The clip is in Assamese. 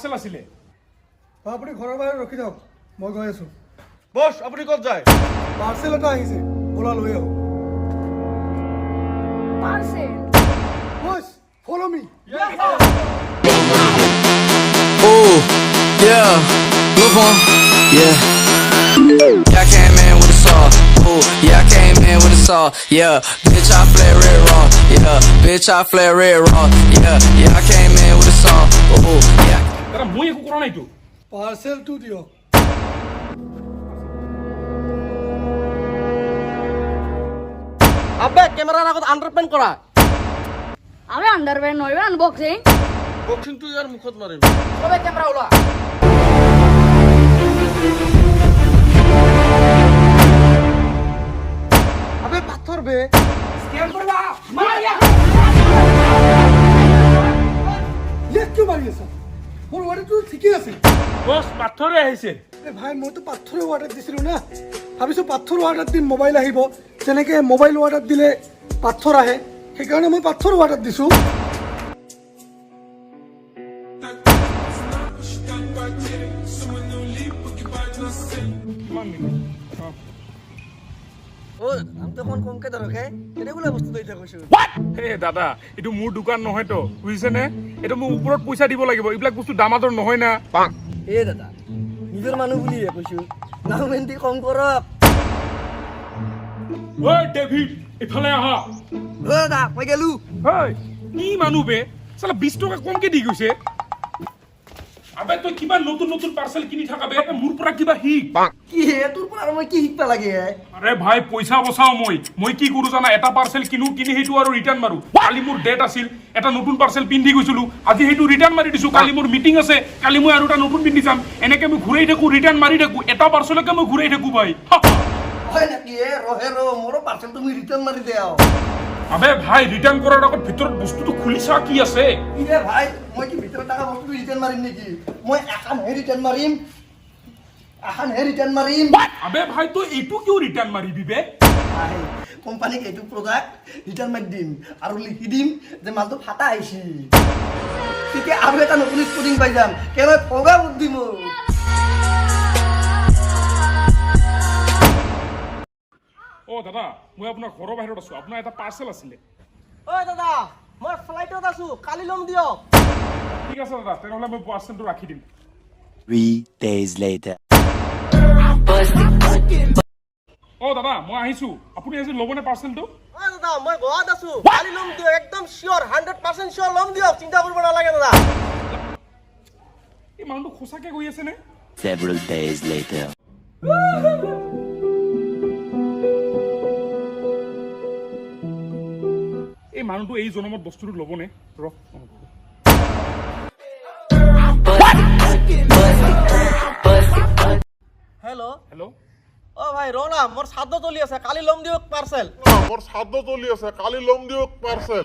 পাৰ্চেল আছিলে। আপুনি ঘৰৰ বাহিৰত ৰখি যাওক, মই গৈ আছো। বছ আপুনি ক'ত যায়? পাৰ্চেল এটা আহিছে, ব'লা লৈ আহো। Parcel. Boss follow me. Ooh, yeah, look on, yeah. Yeah, I came in with a saw. Ooh, yeah, I came in with a saw. Yeah, bitch, I flare red raw. Yeah, bitch, I flare red raw. Yeah, yeah, I came in with a saw. Ooh, yeah. দাদা মই একো কৰা নাইতো। পাৰ্চেলটো দিয়ক। আবে ক্যামেরার আগত আন্ডারপেন করা। আমি আন্ডারওয়্যার নয় আনবক্সিং। বক্সিং তুই আর মুখত মারিম। সবাই ক্যামেরা ওলা। আবে পাথর বে। স্ক্যান কৰবা মাৰিয়া। ইয়াক কিয় মাৰি আছা? মোৰ অৰ্ডাৰটো ঠিকেই আছে। বছ পাথৰে আহিছে। ভাই মইতো পাথৰৰ অৰ্ডাৰ দিছিলোঁ না, ভাবিছোঁ পাথৰ অৰ্ডাৰ দিম মোবাইল আহিব, যেনেকৈ মোবাইল অৰ্ডাৰ দিলে পাথৰ আহে, সেইকাৰণে মই পাথৰ অৰ্ডাৰ দিছোঁ। ও আমি তো ফোন কমকে ধৰকে এটাগুলো বস্তু দইতা কইছো। হে দাদা এইটো মোৰ দোকান নহয়তো, বুজিছেনে? এইটো মোক ওপৰত পইচা দিব লাগিব, এইবিলাক বস্তু দামাদৰ নহয় না। এ দাদা নিজের মানুষ বলিয়ে কইছো, নাও মেন্টি কম করব। ঐ ডেভিড ইফালে আহা। ও দাদা মই গেলু। হয় কি মানুহ বে, চালা 20 টকা কমকে দি গৈছে। আবে তই কিবা নতুন নতুন পাৰ্চেল কিনি থাকা বে, মোৰ পৰা কিবা শিক। কি হে তোর পর আর মই কি শিখবা লাগে? আরে ভাই পইচা বচাও মই কি কৰো জানা, এটা পাৰ্চেল কিনো, কিনি সেইটো আৰু ৰিটাৰ্ণ মাৰো। কালি মোৰ ডেট আছিল, এটা নতুন পাৰ্চেল পিন্ধি গৈছিলো, আজি সেইটো ৰিটাৰ্ণ মাৰি দিছো। কালি মোৰ মিটিং আছে, কালি মই আৰু এটা নতুন পিন্ধি যাম। এনেকে মই ঘূৰাই থাকো, ৰিটাৰ্ণ মাৰি থাকো, এটা পাৰ্চেলকে মই ঘূৰাই থাকো ভাই। হয় নাকি? এ ৰহে ৰো মোৰ পাৰ্সেল তুমি ৰিটাৰ্ন মাৰি দেও। আবে ভাই ৰিটাৰ্ণ কৰাৰ আগত ভিতৰত বস্তুটো খুলি চা কি আছে। কি রে ভাই মই কি ভিতর টাকা বস্তু রিটার্ন মারিম নাকি? মই এখন হে রিটার্ণ মারিম, এখন হে রিটার্ণ মারিম। আবে ভাই তই এইটো কিয় ৰিটাৰ্ণ মাৰিবি বে? ভাই কোম্পানিক এইটো প্ৰোডাক্ট ৰিটাৰ্ন মাৰি দিম আৰ লিখি দিম যে মালটো ফাটা আইছি, ঠিক আৰু এটা নতুন স্পটিং পাই যাম। কেন ফগা বুদ্ধি মোৰ। অ দাদা মই আপোনাৰ ঘৰৰ বাহিৰত আছো, আপোনাৰ এটা পাৰ্চেল আছিলে। ঐ দাদা মই ফ্লাইটত আছো, কালি লম দিয়ক। ঠিক আছে দাদা, তেনেহ'লে মই পাৰ্চেলটো ৰাখি দিম। 3 days later. অ দাদা মই আহিছো, আপুনি আজি ল'বনে পাৰ্চেলটো? ঐ দাদা মই গোৱাত আছো, কালি লম দিয়ক, একদম শিওৰ 100% শিওৰ লম দিয়ক, চিন্তা কৰিব নালাগে দাদা। এই মানুহটো সঁচাকে গৈ আছে নে? Several days later. এই মানুহটো এই জনমত বস্তুটো ল'বনে? ৰহ হেল্ল' হেল্ল'। ও ভাই রোনা মোর সাধ্য চলি আছে, কালি লম দিয়ক পার্সেল। মোর সাধ্য চলি আছে, কালি লম দিয়ক পার্সেল।